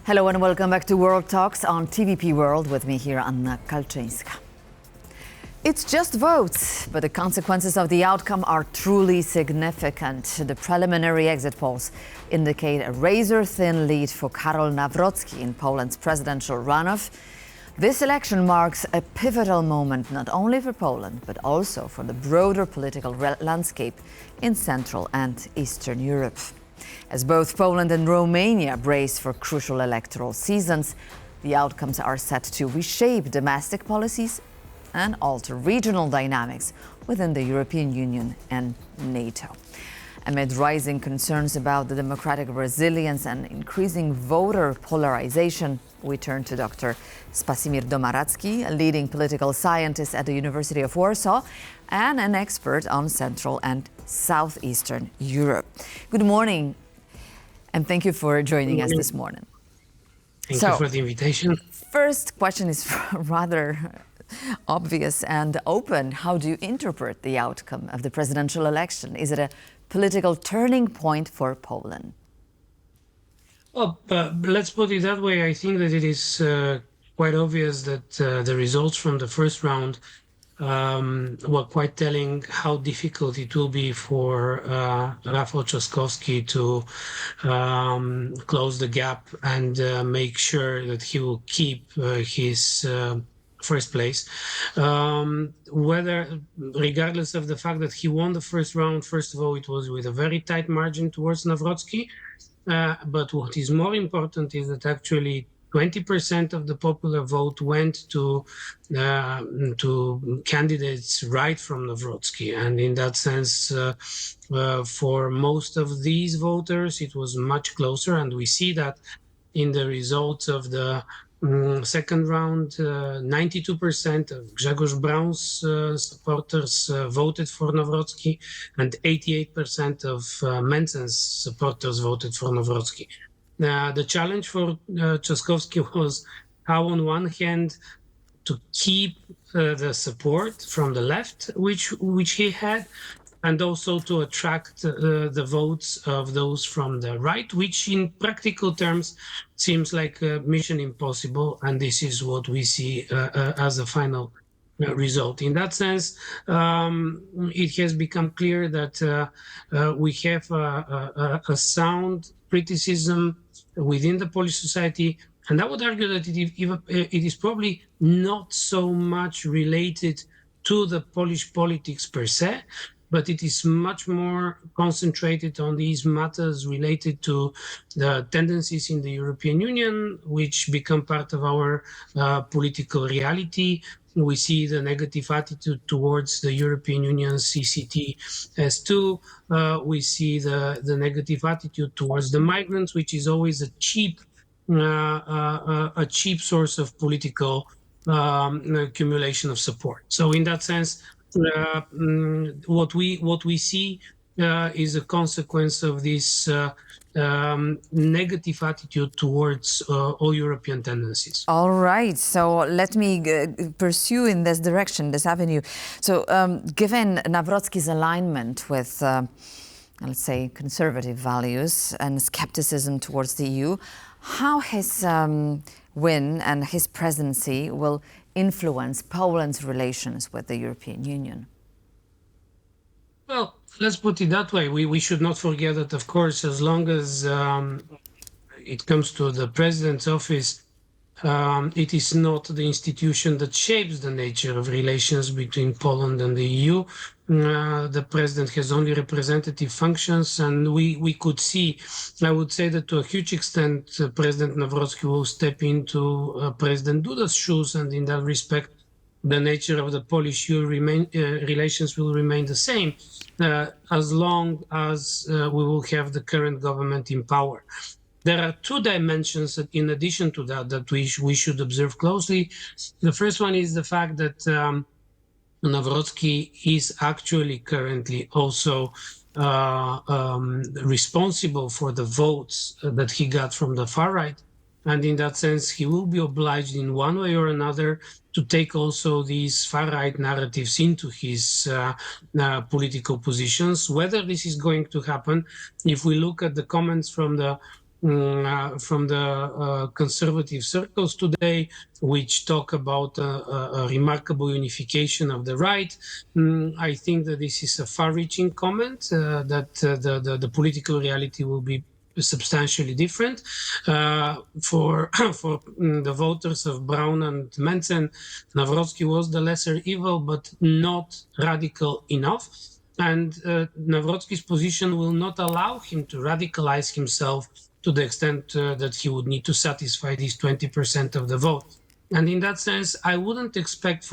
Hello and welcome back to World Talks on TVP World. With me here, Anna Kalczyńska. It's just votes, but the consequences of the outcome are truly significant. The preliminary exit polls indicate a razor-thin lead for Karol Nawrocki in Poland's presidential runoff. This election marks a pivotal moment not only for Poland, but also for the broader political landscape in Central and Eastern Europe. As both Poland and Romania brace for crucial electoral seasons, the outcomes are set to reshape domestic policies and alter regional dynamics within the European Union and NATO. Amid rising concerns about the democratic resilience and increasing voter polarization, we turn to Dr. Spasimir Domaradzki, a leading political scientist at the University of Warsaw and an expert on Central and Southeastern Europe. Good morning, and thank you for joining us this morning. Thank you for the invitation. First question is rather obvious and open. How do you interpret the outcome of the presidential election? Is it a political turning point for Poland? Well, let's put it that way. I think that it is quite obvious that the results from the first round were quite telling how difficult it will be for Rafał Trzaskowski to close the gap and make sure that he will keep his first place. Regardless of the fact that he won the first round, first of all, it was with a very tight margin towards Nawrocki. But what is more important is that actually 20% of the popular vote went to candidates right from Nawrocki. And in that sense, for most of these voters, it was much closer. And we see that in the results of the second round, 92% of Grzegorz Braun's supporters voted for Nawrocki, and 88% of Mencen's supporters voted for Nawrocki. The challenge for Trzaskowski was how, on one hand, to keep the support from the left, which he had, and also to attract the votes of those from the right, which in practical terms seems like a mission impossible. And this is what we see as a final result. In that sense, it has become clear that we have a sound criticism within the Polish society. And I would argue that it is probably not so much related to the Polish politics per se, but it is much more concentrated on these matters related to the tendencies in the European Union, which become part of our political reality. We see the negative attitude towards the European Union's CCT as too. We see the negative attitude towards the migrants, which is always a cheap source of political accumulation of support. So in that sense, what we see is a consequence of this negative attitude towards all European tendencies. All right, so let me pursue in this direction, this avenue. So given Nawrocki's alignment with, let's say, conservative values and skepticism towards the EU, how his win and his presidency will influence Poland's relations with the European Union? Well, let's put it that way. We should not forget that, of course, as long as it comes to the president's office, it is not the institution that shapes the nature of relations between Poland and the EU. The president has only representative functions, and we could see, I would say that to a huge extent, President Nawrocki will step into President Duda's shoes, and in that respect, the nature of the Polish-EU relations will remain the same as long as we will have the current government in power. There are two dimensions that, in addition to that we should observe closely. The first one is the fact that Nawrocki is actually currently also responsible for the votes that he got from the far right. And in that sense, he will be obliged in one way or another to take also these far right narratives into his political positions. Whether this is going to happen, if we look at the comments from the from the conservative circles today, which talk about a remarkable unification of the right. I think that this is a far-reaching comment, that the political reality will be substantially different. For the voters of Braun and Menzen, Nawrocki was the lesser evil, but not radical enough. And Nawrocki's position will not allow him to radicalize himself to the extent that he would need to satisfy these 20% of the vote. And in that sense, I wouldn't expect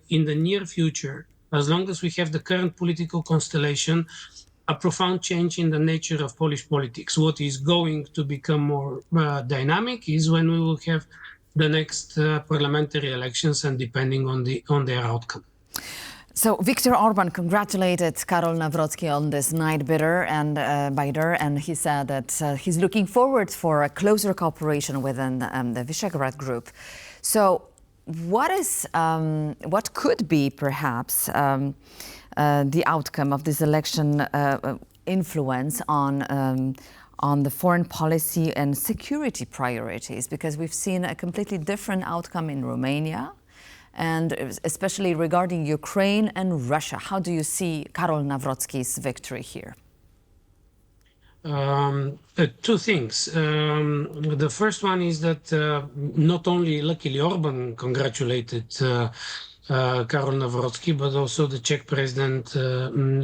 in the near future, as long as we have the current political constellation, a profound change in the nature of Polish politics. What is going to become more dynamic is when we will have the next parliamentary elections, and depending on their outcome. So Viktor Orban congratulated Karol Nawrocki on this night bidder, and he said that he's looking forward for a closer cooperation within the Visegrad Group. So what could be perhaps the outcome of this election influence on the foreign policy and security priorities? Because we've seen a completely different outcome in Romania, and especially regarding Ukraine and Russia. How do you see Karol Nawrocki's victory here? Two things. The first one is that not only, luckily, Orban congratulated Karol Nawrocki, but also the Czech president,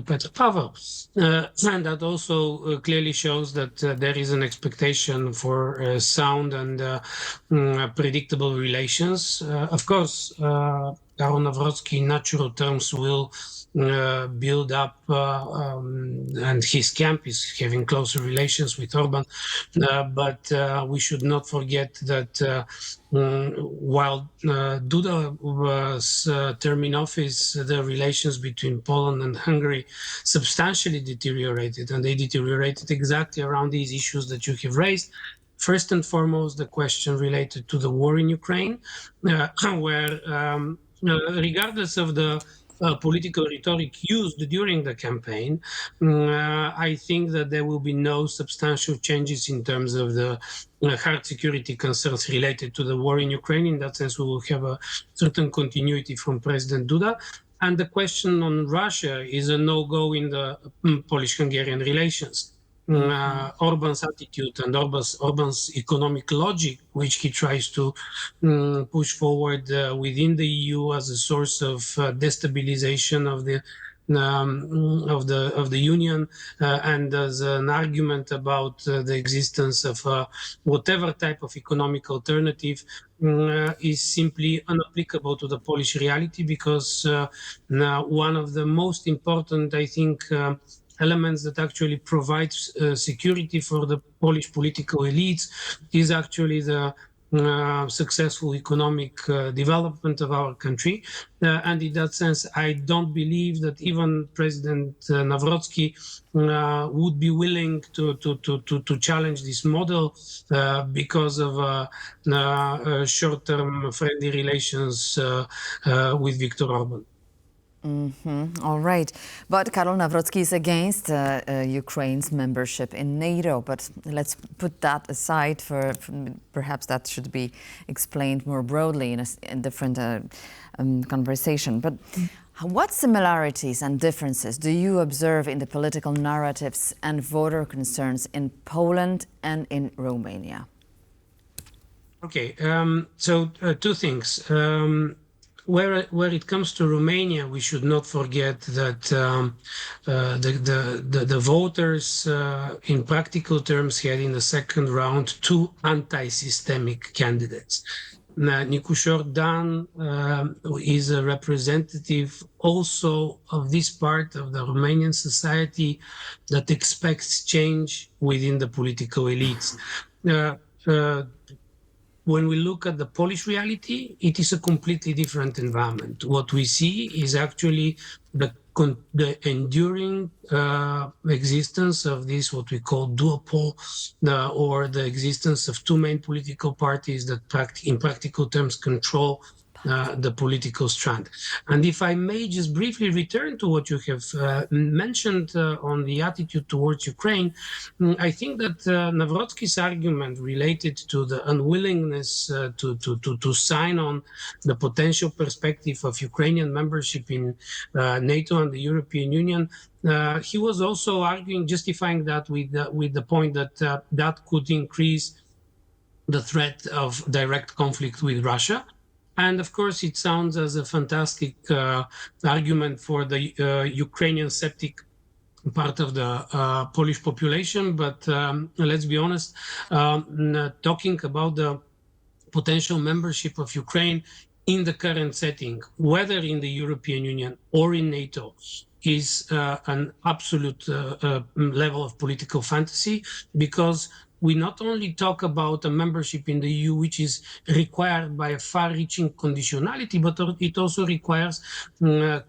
Petr Pavel. And that also clearly shows that there is an expectation for sound and predictable relations. Of course, Karol Nawrocki, in natural terms, will build up, and his camp is having closer relations with Orban. But we should not forget that while Duda was term in office, the relations between Poland and Hungary substantially deteriorated, and they deteriorated exactly around these issues that you have raised. First and foremost, the question related to the war in Ukraine, where regardless of the political rhetoric used during the campaign, I think that there will be no substantial changes in terms of the hard security concerns related to the war in Ukraine. In that sense, we will have a certain continuity from President Duda. And the question on Russia is a no-go in the Polish-Hungarian relations. Orban's attitude and Orban's economic logic, which he tries to push forward within the EU as a source of destabilization of the union, and as an argument about the existence of whatever type of economic alternative, is simply unapplicable to the Polish reality, because now one of the most important, I think, elements that actually provides security for the Polish political elites is actually the successful economic development of our country. And in that sense, I don't believe that even President Nawrocki would be willing to challenge this model because of short-term friendly relations with Viktor Orban. All right. But Karol Nawrocki is against Ukraine's membership in NATO. But let's put that aside for perhaps that should be explained more broadly in a different conversation. But what similarities and differences do you observe in the political narratives and voter concerns in Poland and in Romania? Okay, so two things. Where it comes to Romania, we should not forget that the voters, in practical terms, had in the second round two anti-systemic candidates. Nicușor Dan is a representative also of this part of the Romanian society that expects change within the political elites. When we look at the Polish reality, it is a completely different environment. What we see is actually the enduring existence of this, what we call duopoly, or the existence of two main political parties that in practical terms control the political strand. And if I may just briefly return to what you have mentioned on the attitude towards Ukraine, I think that Nawrocki's argument related to the unwillingness to sign on the potential perspective of Ukrainian membership in NATO and the European Union, he was also arguing, justifying that with the point that that could increase the threat of direct conflict with Russia. And of course, it sounds as a fantastic argument for the Ukrainian septic part of the Polish population. But let's be honest, talking about the potential membership of Ukraine in the current setting, whether in the European Union or in NATO, is an absolute level of political fantasy, because we not only talk about a membership in the EU, which is required by a far-reaching conditionality, but it also requires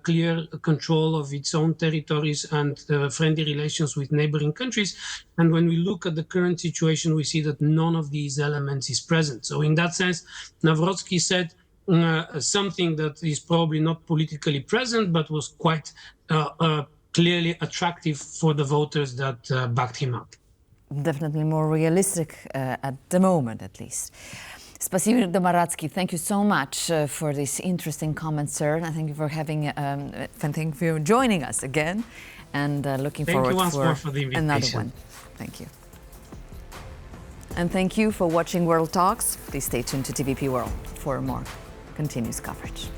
clear control of its own territories and friendly relations with neighboring countries. And when we look at the current situation, we see that none of these elements is present. So in that sense, Nawrocki said something that is probably not politically present, but was quite clearly attractive for the voters that backed him up. Definitely more realistic at the moment, at least. Spasimir Domaradzki, thank you so much for this interesting comments, sir. And thank you for having, thank you for joining us again, and looking forward for the invitation. Another one. Thank you. And thank you for watching World Talks. Please stay tuned to TVP World for more continuous coverage.